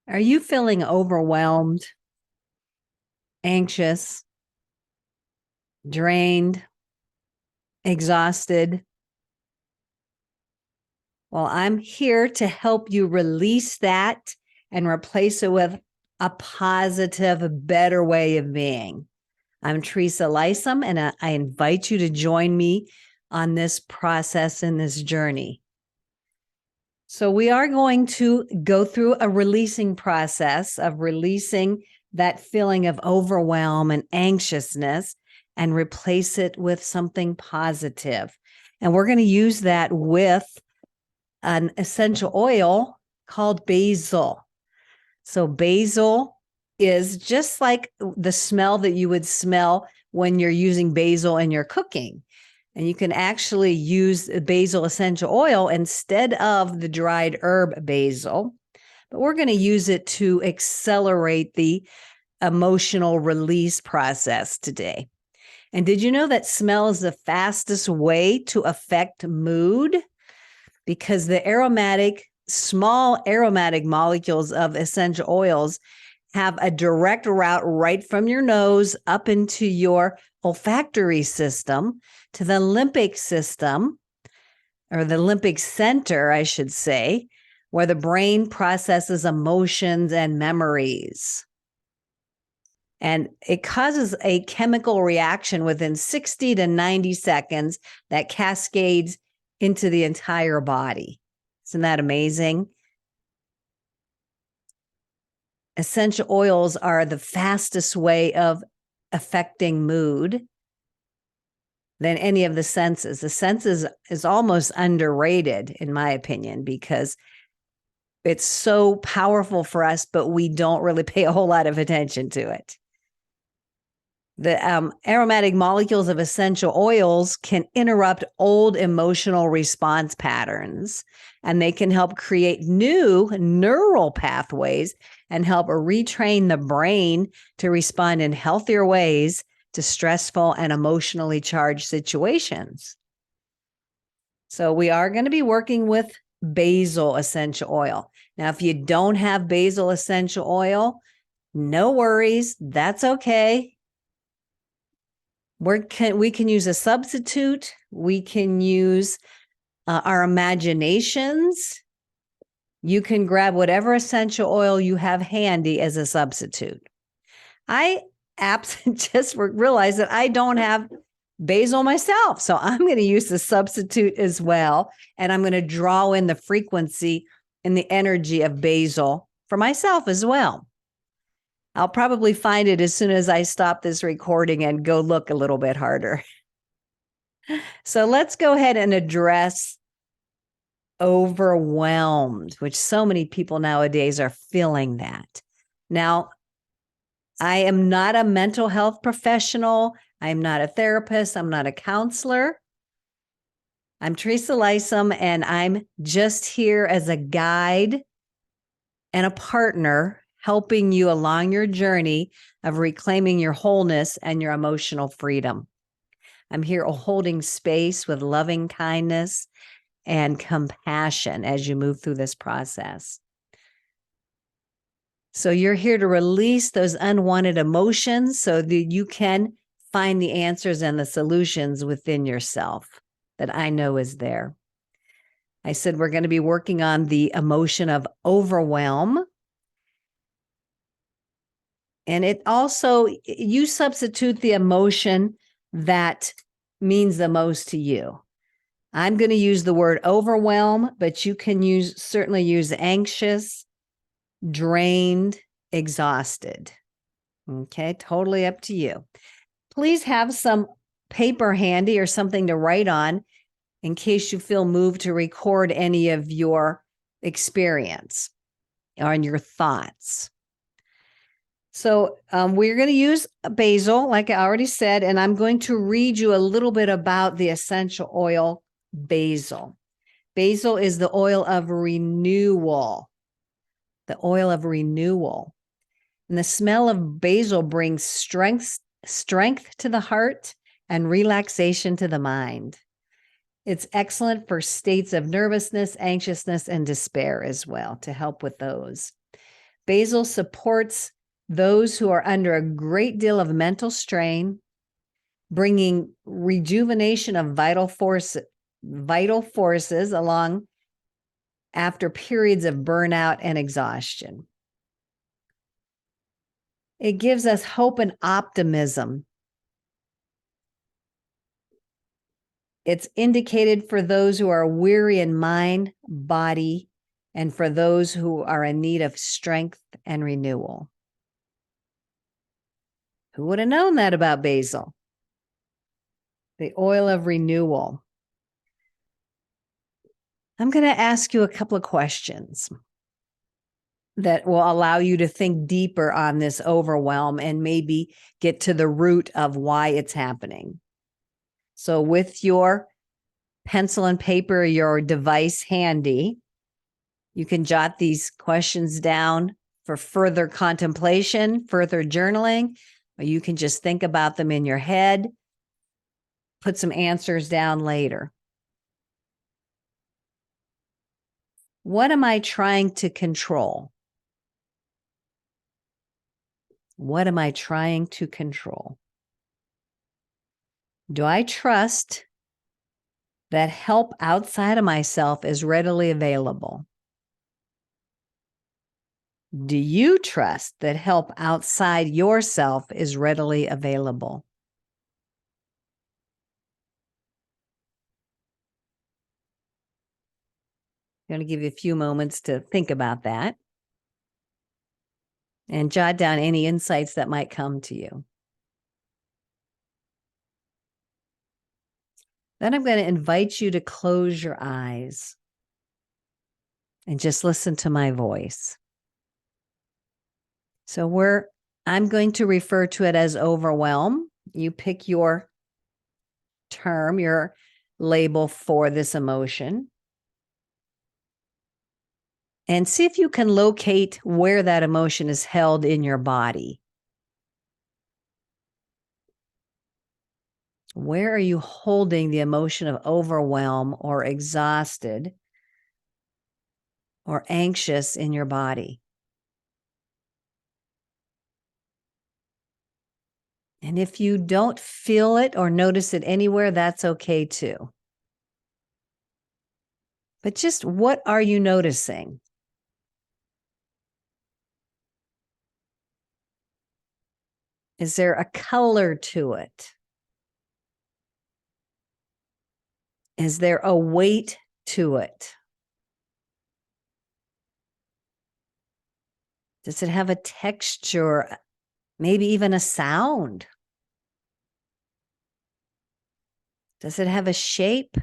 Are you feeling overwhelmed, anxious, drained, exhausted? Well, I'm here to help you release that and replace it with a positive, better way of being. I'm Teresa Lysam, and I invite you to join me on this process and this journey. So we are going to go through a releasing process of releasing that feeling of overwhelm and anxiousness and replace it with something positive. And we're going to use that with an essential oil called basil. So basil is just like the smell that you would smell when you're using basil in your cooking. And you can actually use basil essential oil instead of the dried herb basil. But we're going to use it to accelerate the emotional release process today. And did you know that smell is the fastest way to affect mood? Because the small aromatic molecules of essential oils have a direct route right from your nose up into your olfactory system to the limbic system, or the limbic center, I should say, where the brain processes emotions and memories. And it causes a chemical reaction within 60 to 90 seconds that cascades into the entire body. Isn't that amazing? Essential oils are the fastest way of affecting mood than any of the senses. The senses is almost underrated, in my opinion, because it's so powerful for us, but we don't really pay a whole lot of attention to it. The aromatic molecules of essential oils can interrupt old emotional response patterns, and they can help create new neural pathways and help retrain the brain to respond in healthier ways to stressful and emotionally charged situations. So we are going to be working with basil essential oil. Now, if you don't have basil essential oil, no worries. That's okay. We can use a substitute. We can use our imaginations. You can grab whatever essential oil you have handy as a substitute. I just realized that I don't have basil myself. So I'm going to use the substitute as well. And I'm going to draw in the frequency and the energy of basil for myself as well. I'll probably find it as soon as I stop this recording and go look a little bit harder. So let's go ahead and address overwhelmed, which so many people nowadays are feeling that. Now, I am not a mental health professional. I'm not a therapist. I'm not a counselor. I'm Teresa Lysam, and I'm just here as a guide and a partner helping you along your journey of reclaiming your wholeness and your emotional freedom. I'm here holding space with loving kindness and compassion as you move through this process. So you're here to release those unwanted emotions so that you can find the answers and the solutions within yourself that I know is there. I said we're going to be working on the emotion of overwhelm. And it also, you substitute the emotion that means the most to you. I'm going to use the word overwhelm, but you can certainly use anxious, drained, exhausted. Okay, totally up to you. Please have some paper handy or something to write on in case you feel moved to record any of your experience or your thoughts. So we're going to use basil, like I already said, and I'm going to read you a little bit about the essential oil basil. Basil is the oil of renewal. The oil of renewal. And the smell of basil brings strength to the heart and relaxation to the mind. It's excellent for states of nervousness, anxiousness, and despair as well, to help with those. Basil supports those who are under a great deal of mental strain, bringing rejuvenation of vital forces along after periods of burnout and exhaustion. It gives us hope and optimism. It's indicated for those who are weary in mind, body, and for those who are in need of strength and renewal. Who would have known that about basil? The oil of renewal. I'm going to ask you a couple of questions that will allow you to think deeper on this overwhelm and maybe get to the root of why it's happening. So with your pencil and paper, your device handy, you can jot these questions down for further contemplation, further journaling, or you can just think about them in your head, put some answers down later. What am I trying to control? What am I trying to control? Do I trust that help outside of myself is readily available? Do you trust that help outside yourself is readily available? I'm going to give you a few moments to think about that and jot down any insights that might come to you. Then I'm going to invite you to close your eyes and just listen to my voice. So I'm going to refer to it as overwhelm. You pick your term, your label for this emotion. And see if you can locate where that emotion is held in your body. Where are you holding the emotion of overwhelm or exhausted or anxious in your body? And if you don't feel it or notice it anywhere, that's okay too. But just what are you noticing? Is there a color to it? Is there a weight to it? Does it have a texture, maybe even a sound? Does it have a shape?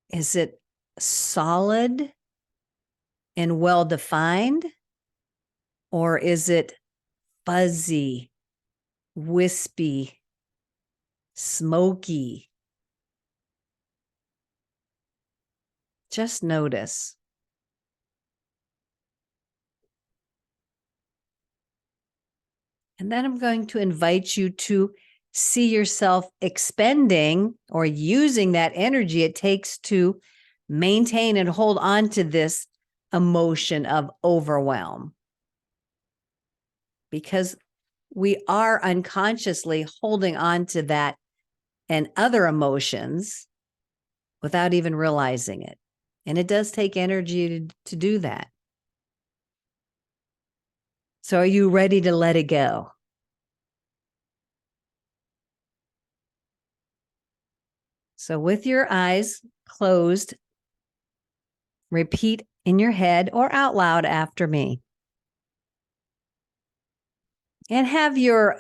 Is it solid and well-defined? Or is it fuzzy, wispy, smoky? Just notice. And then I'm going to invite you to see yourself expending or using that energy it takes to maintain and hold on to this emotion of overwhelm. Because we are unconsciously holding on to that and other emotions without even realizing it. And it does take energy to do that. So are you ready to let it go? So with your eyes closed, repeat in your head or out loud after me. And have your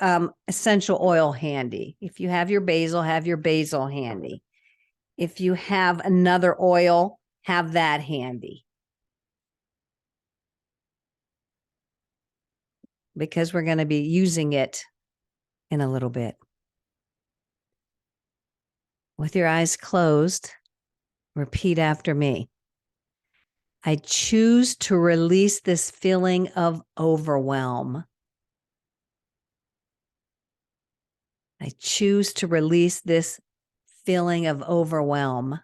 essential oil handy. If you have your basil, have your basil handy. If you have another oil, have that handy. Because we're going to be using it in a little bit. With your eyes closed, repeat after me. I choose to release this feeling of overwhelm. I choose to release this feeling of overwhelm.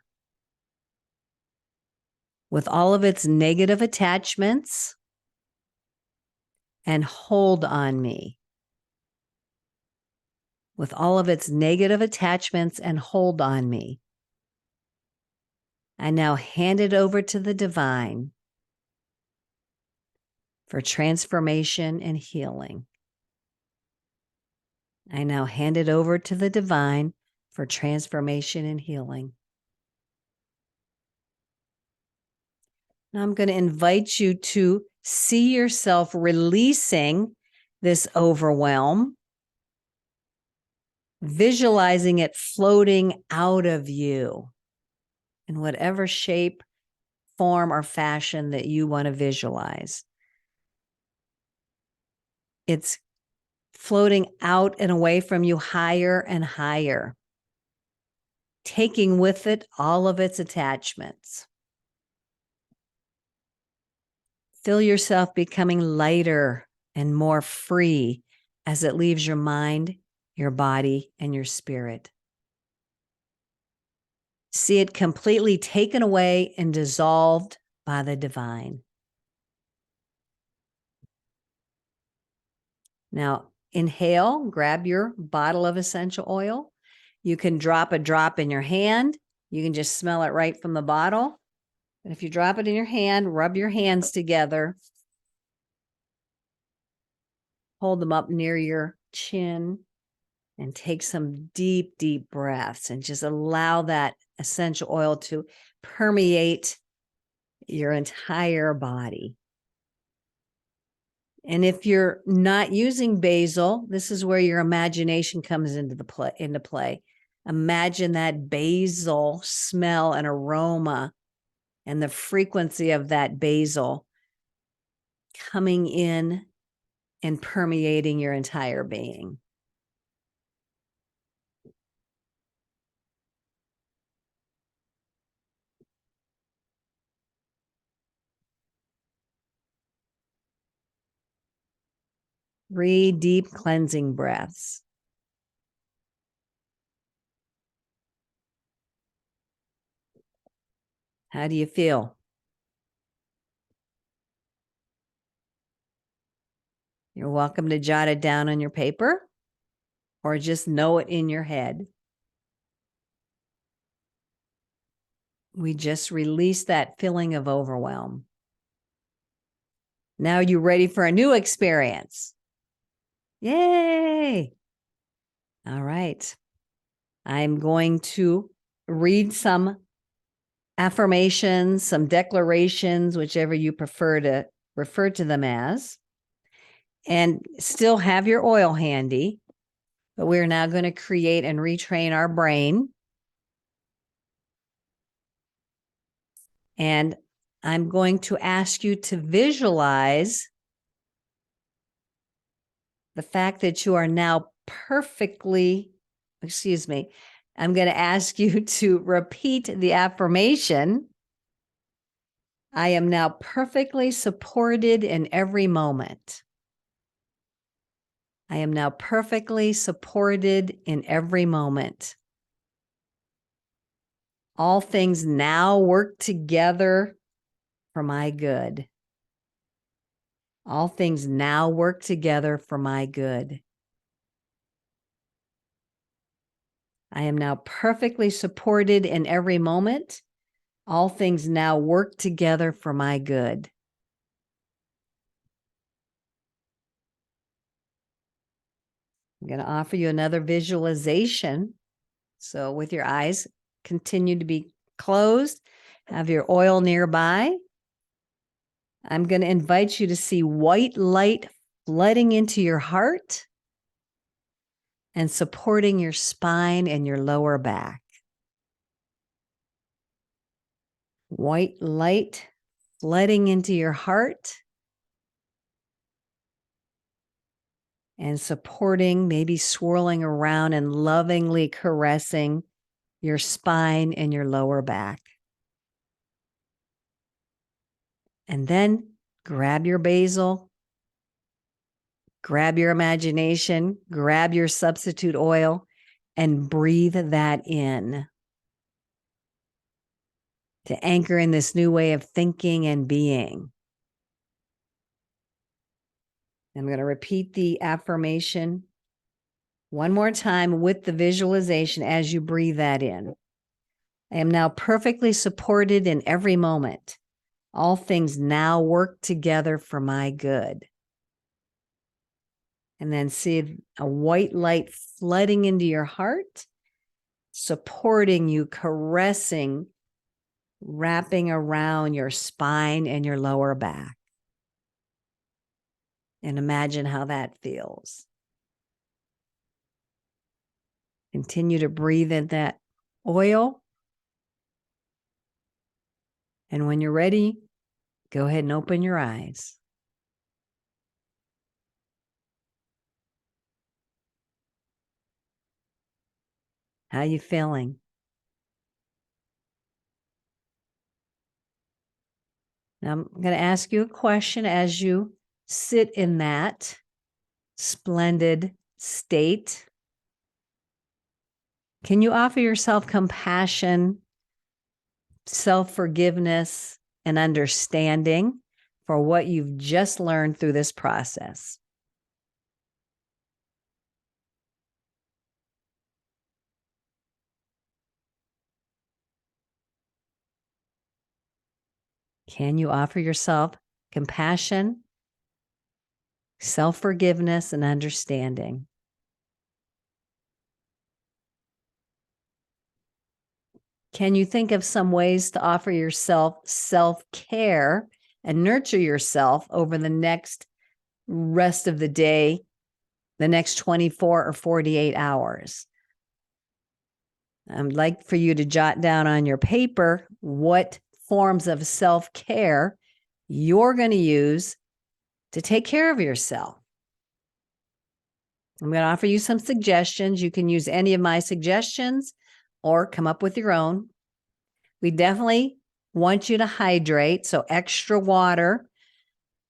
with all of its negative attachments and hold on me. With all of its negative attachments and hold on me. I now hand it over to the divine for transformation and healing. I now hand it over to the divine for transformation and healing. Now I'm going to invite you to see yourself releasing this overwhelm, visualizing it floating out of you in whatever shape, form, or fashion that you want to visualize. It's floating out and away from you higher and higher, taking with it all of its attachments. Feel yourself becoming lighter and more free as it leaves your mind, your body, and your spirit. See it completely taken away and dissolved by the divine. Now, inhale, grab your bottle of essential oil. You can drop a drop in your hand. You can just smell it right from the bottle. And if you drop it in your hand, rub your hands together. Hold them up near your chin and take some deep, deep breaths and just allow that essential oil to permeate your entire body. And if you're not using basil, this is where your imagination comes into play. Imagine that basil smell and aroma and the frequency of that basil coming in and permeating your entire being. Three deep cleansing breaths. How do you feel? You're welcome to jot it down on your paper or just know it in your head. We just released that feeling of overwhelm. Now you're ready for a new experience. Yay! All right. I'm going to read some affirmations, some declarations, whichever you prefer to refer to them as, and still have your oil handy. But we're now going to create and retrain our brain. And I'm going to ask you to visualize the fact that you are now perfectly, I'm going to ask you to repeat the affirmation. I am now perfectly supported in every moment. I am now perfectly supported in every moment. All things now work together for my good. All things now work together for my good. I am now perfectly supported in every moment. All things now work together for my good. I'm going to offer you another visualization. So with your eyes continue to be closed, have your oil nearby. I'm going to invite you to see white light flooding into your heart and supporting your spine and your lower back. White light flooding into your heart and supporting, maybe swirling around and lovingly caressing your spine and your lower back. And then grab your basil, grab your imagination, grab your substitute oil, and breathe that in. to anchor in this new way of thinking and being. I'm going to repeat the affirmation one more time with the visualization as you breathe that in. I am now perfectly supported in every moment. All things now work together for my good. And then see a white light flooding into your heart, supporting you, caressing, wrapping around your spine and your lower back. And imagine how that feels. Continue to breathe in that oil. And when you're ready, go ahead and open your eyes. How you feeling? Now I'm going to ask you a question as you sit in that splendid state. Can you offer yourself compassion, self-forgiveness, and understanding for what you've just learned through this process? Can you offer yourself compassion, self-forgiveness, and understanding? Can you think of some ways to offer yourself self-care and nurture yourself over the next rest of the day, the next 24 or 48 hours? I'd like for you to jot down on your paper what forms of self-care you're going to use to take care of yourself. I'm going to offer you some suggestions. You can use any of my suggestions or come up with your own. We definitely want you to hydrate, so extra water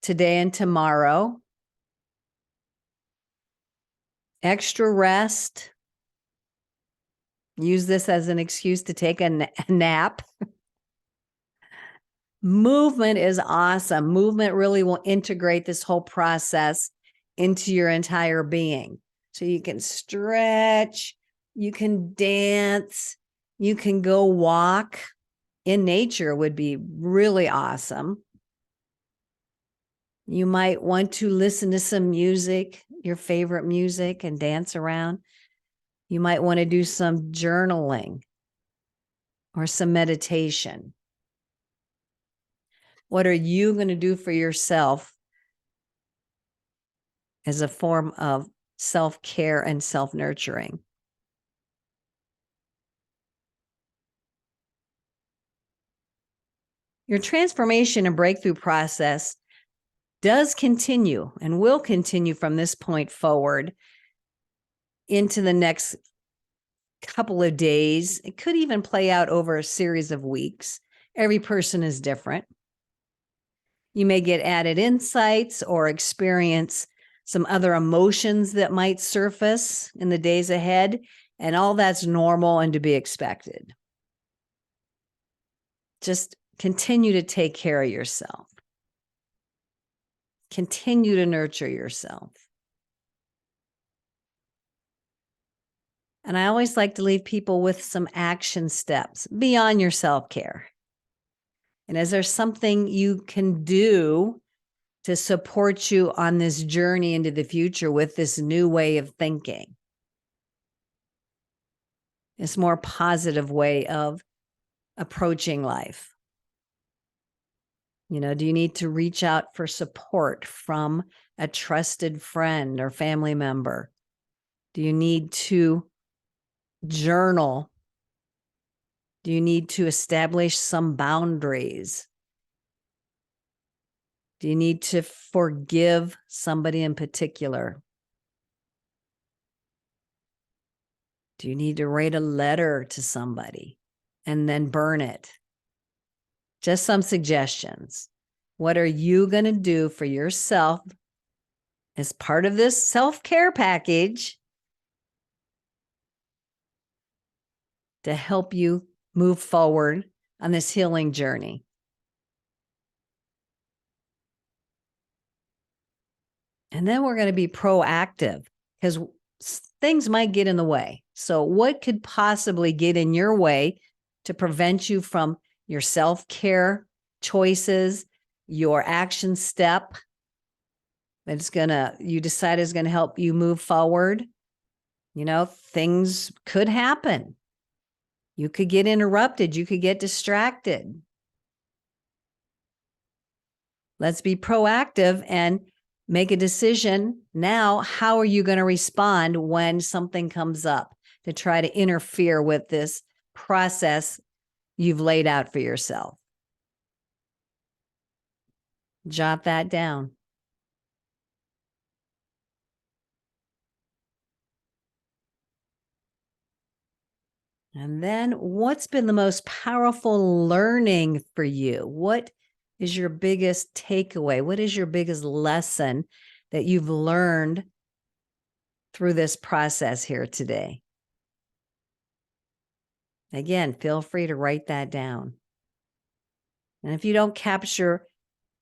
today and tomorrow. Extra rest. Use this as an excuse to take a nap. Movement is awesome. Movement really will integrate this whole process into your entire being. So you can stretch, you can dance, you can go walk in nature would be really awesome. You might want to listen to some music, your favorite music, and dance around. You might want to do some journaling or some meditation. What are you going to do for yourself as a form of self-care and self-nurturing? Your transformation and breakthrough process does continue and will continue from this point forward into the next couple of days. It could even play out over a series of weeks. Every person is different. You may get added insights or experience some other emotions that might surface in the days ahead, and all that's normal and to be expected. Just continue to take care of yourself. Continue to nurture yourself. And I always like to leave people with some action steps beyond your self-care. And is there something you can do to support you on this journey into the future with this new way of thinking? This more positive way of approaching life. You know, do you need to reach out for support from a trusted friend or family member? Do you need to journal? Do you need to establish some boundaries? Do you need to forgive somebody in particular? Do you need to write a letter to somebody and then burn it? Just some suggestions. What are you going to do for yourself as part of this self-care package to help you move forward on this healing journey. And then we're going to be proactive because things might get in the way. So what could possibly get in your way to prevent you from your self-care choices, your action step you decide is going to help you move forward? You know, things could happen. You could get interrupted. You could get distracted. Let's be proactive and make a decision now. How are you going to respond when something comes up to try to interfere with this process you've laid out for yourself? Jot that down. And then what's been the most powerful learning for you? What is your biggest takeaway? What is your biggest lesson that you've learned through this process here today? Again, feel free to write that down. And if you don't capture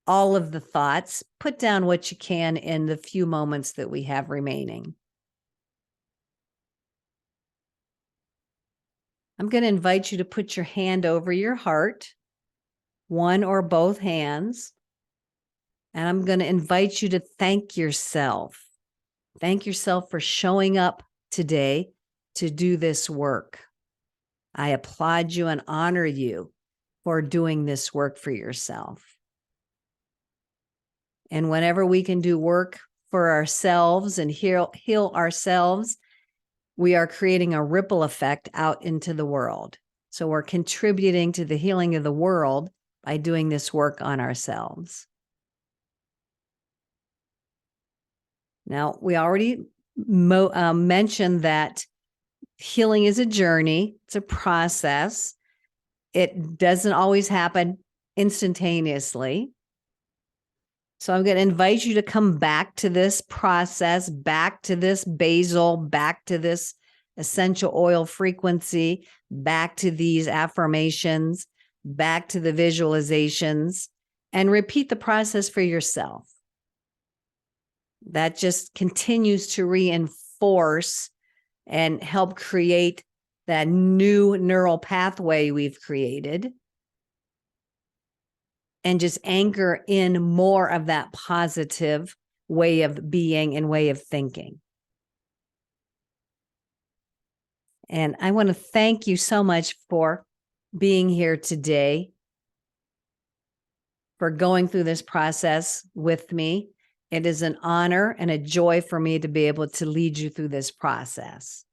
all of the thoughts, put down what you can in the few moments that we have remaining. I'm going to invite you to put your hand over your heart, one or both hands. And I'm going to invite you to thank yourself. Thank yourself for showing up today to do this work. I applaud you and honor you for doing this work for yourself. And whenever we can do work for ourselves and heal ourselves, we are creating a ripple effect out into the world. So we're contributing to the healing of the world by doing this work on ourselves. Now, we already mentioned that healing is a journey. It's a process. It doesn't always happen instantaneously. So I'm going to invite you to come back to this process, back to this basil, back to this essential oil frequency, back to these affirmations, back to the visualizations, and repeat the process for yourself. That just continues to reinforce and help create that new neural pathway we've created, and just anchor in more of that positive way of being and way of thinking. And I want to thank you so much for being here today, for going through this process with me. It is an honor and a joy for me to be able to lead you through this process.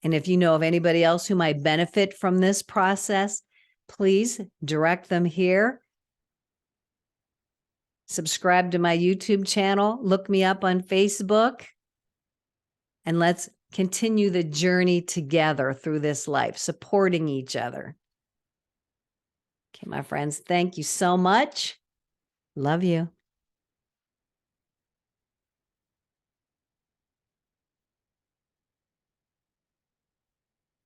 And if you know of anybody else who might benefit from this process, please direct them here. Subscribe to my YouTube channel. Look me up on Facebook. And let's continue the journey together through this life, supporting each other. Okay, my friends, thank you so much. Love you.